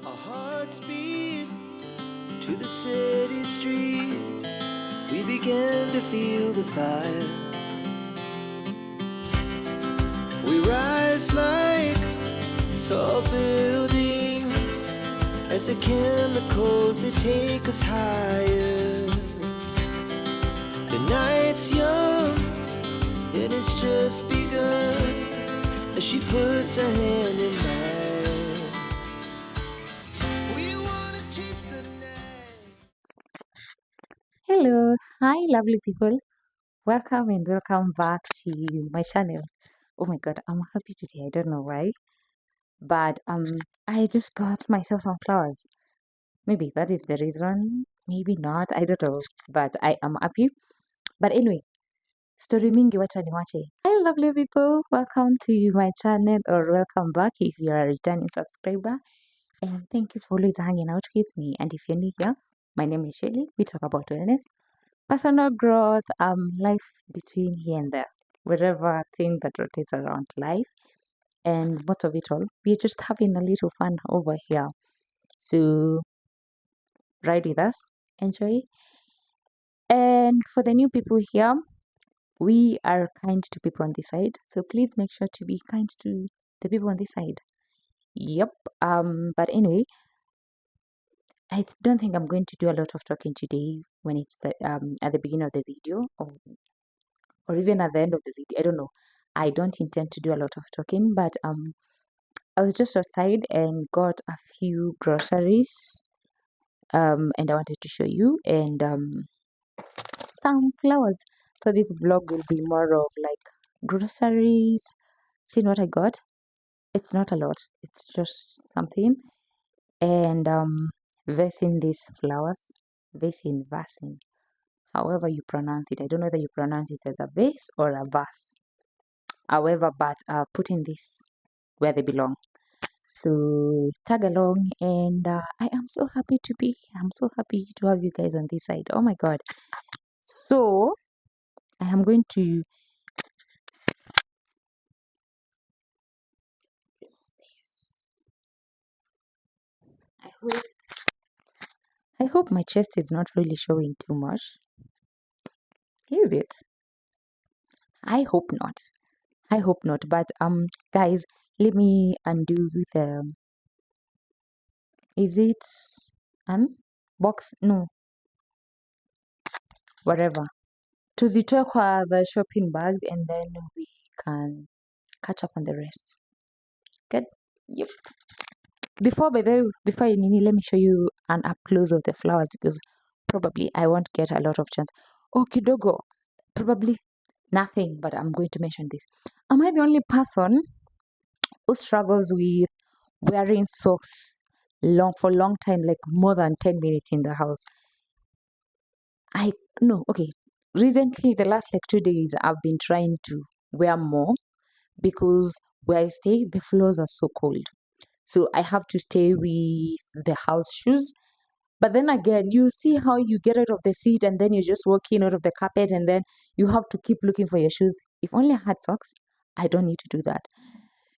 Our hearts beat to the city streets. We began to feel the fire. We rise like tall buildings as the chemicals they take us higher. The night's young and it's just begun as she puts her hand in mine. We wanna chase the night. Hello, hi, lovely people. Welcome and welcome back to my channel. Oh my god, I'm happy today. I don't know why, but I just got myself some flowers. Maybe that is the reason. Maybe not. I don't know, but I am happy. But anyway, story mingi wacha niwache. Hi, lovely people. Welcome to my channel or welcome back if you are a returning subscriber. And thank you for always hanging out with me. And if you're new here, my name is Shelly. We talk about wellness, personal growth, life between here and there, wherever thing that rotates around life, and most of it all, we're just having a little fun over here. So ride with us, enjoy. And for the new people here, we are kind to people on this side, so please make sure to be kind to the people on this side. Yep. But anyway, I don't think I'm going to do a lot of talking today when it's at the beginning of the video, or even at the end of the video. I don't know. I don't intend to do a lot of talking, but I was just outside and got a few groceries. And I wanted to show you and some flowers. So this vlog will be more of like groceries. Seeing what I got. It's not a lot. It's just something. And vasing these flowers. Vasing. However you pronounce it. I don't know whether you pronounce it as a vase or a vase. However, but putting this where they belong. So tag along, and I am so happy to be here. I'm so happy to have you guys on this side. Oh my god! So I am going to. I hope. I hope my chest is not really showing too much. Is it? I hope not. I hope not. But guys, let me undo the. Is it box? No, whatever. Tuzitoe kwa the shopping bags, and then we can catch up on the rest. Good. Yep. Before Nini, let me show you an up close of the flowers because probably I won't get a lot of chance. Oh, kidogo, probably nothing, but I'm going to mention this. Am I the only person who struggles with wearing socks for long time, like more than 10 minutes in the house? I no, okay. Recently, the last like 2 days, I've been trying to wear more because where I stay, the floors are so cold. So I have to stay with the house shoes. But then again, you see how you get out of the seat and then you're just walking out of the carpet and then you have to keep looking for your shoes. If only I had socks, I don't need to do that.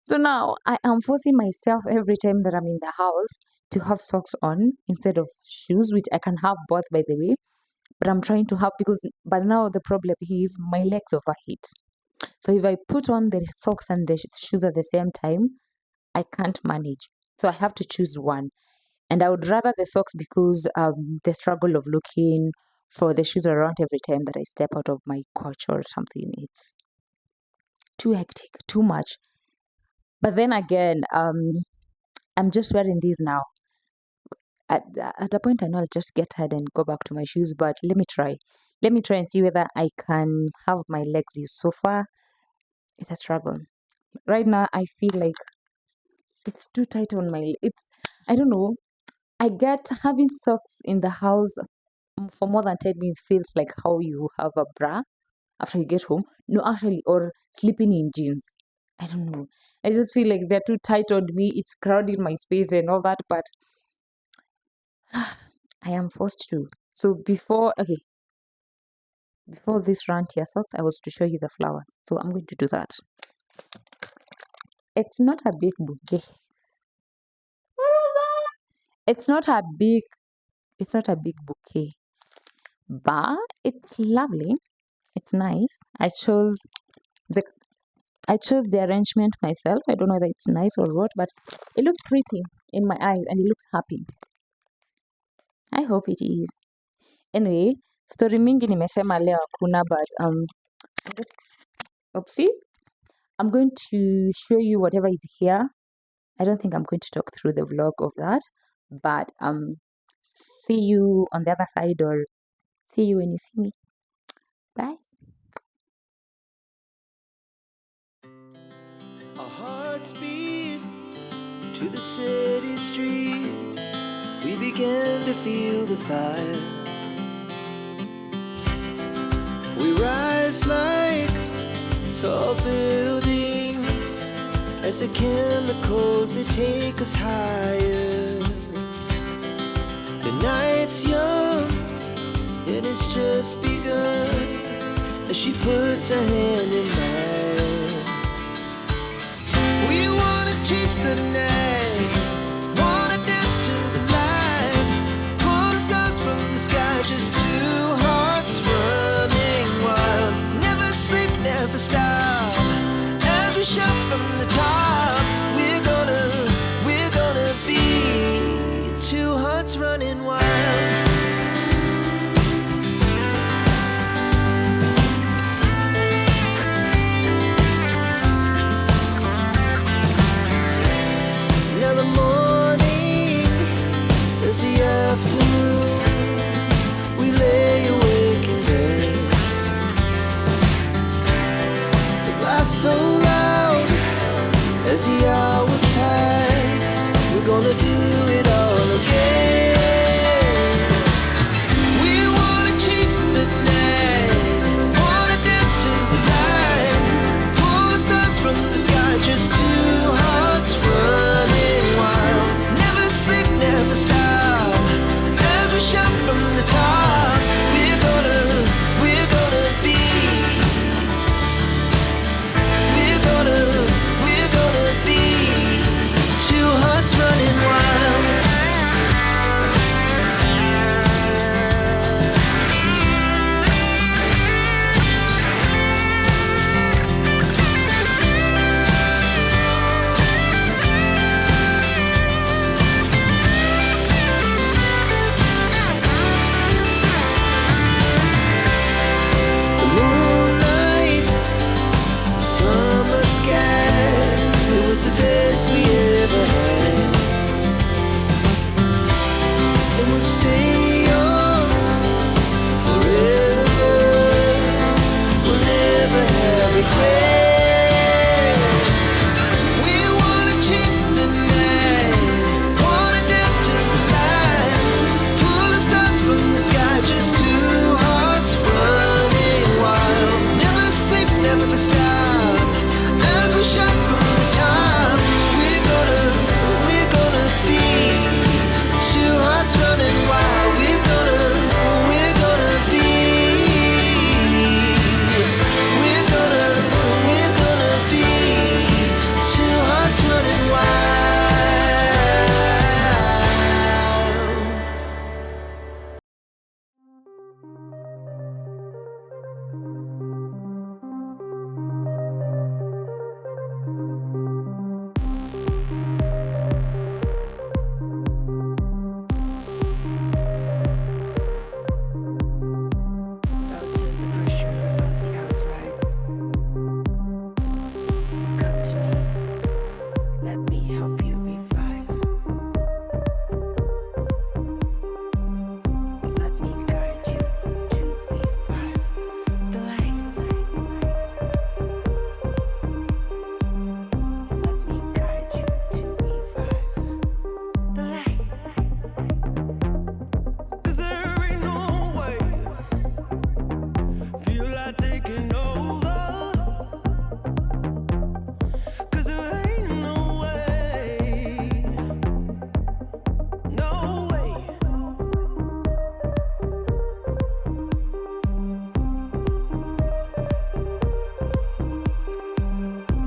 So now I am forcing myself every time that I'm in the house to have socks on instead of shoes, which I can have both, by the way. But I'm trying to have because, but now the problem is my legs overheat. So if I put on the socks and the shoes at the same time, I can't manage. So I have to choose one. And I would rather the socks because the struggle of looking for the shoes around every time that I step out of my couch or something, it's too hectic, too much. But then again, I'm just wearing these now. At a point, I know I'll just get tired and go back to my shoes, but let me try. Let me try and see whether I can have my legs used. So far, it's a struggle. Right now, I feel like it's too tight on my. It's I don't know. I get having socks in the house for more than 10 minutes feels like how you have a bra after you get home. No, actually, or sleeping in jeans. I don't know. I just feel like they're too tight on me. It's crowding my space and all that, but I am forced to. So before this rant here socks, I was to show you the flowers. So I'm going to do that. It's not a big bouquet. It's not a big bouquet, but it's lovely. It's nice. The I chose the arrangement myself. I don't know whether it's nice or what, but it looks pretty in my eyes and it looks happy. I hope it is. Anyway, story mingi nimesema leo hakuna, but I'm just oopsie. I'm going to show you whatever is here. I don't think I'm going to talk through the vlog of that, but see you on the other side, or see you when you see me. Bye. Our hearts beat to the city streets. We began to feel the fire. We rise like tall buildings as the chemicals, they take us higher. The night's young and it's just begun as she puts her hand in mine. We wanna chase the night, wanna dance to the light, pull the stars from the sky, just two hearts running wild. Never sleep, never stop, as we shout from the top. We're gonna be two hearts running wild. Now the morning is the afternoon. We lay awake in bed. The laughs so loud as the hours pass. We're gonna do it all again. We wanna chase the night, wanna dance to the light, pull the stars from the sky, just two hearts running wild. Never sleep, never stop, as we shout from the top. We're gonna be, we're gonna be two hearts running wild. The moonlight, summer sky, it was the best we ever had. And we'll stay on forever. We'll never have regrets. We wanna chase the night, wanna dance to the light, pull the stars from the sky, just two hearts running wild. Never sleep, never stop, as we shout from the top. We're gonna be two hearts running wild. We're gonna be, we're gonna be two hearts running wild. Felt to the pressure of the outside. Come to me, let me help you revive. Let me guide you to revive the light. Let me guide you to revive the light. 'Cause there ain't no way, feel like taking over. 'Cause there ain't no way, no way.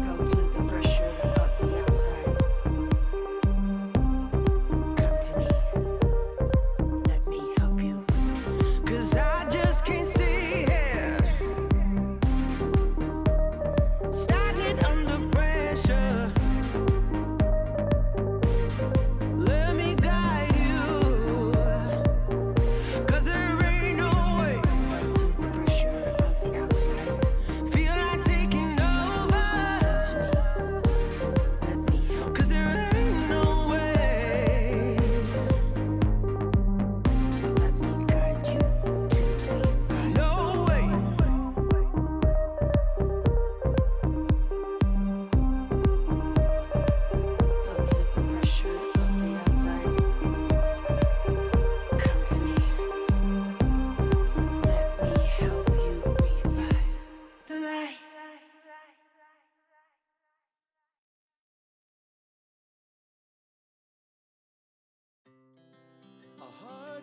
Felt to the pressure of the outside. Come to me.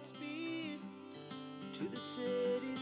Godspeed to the cities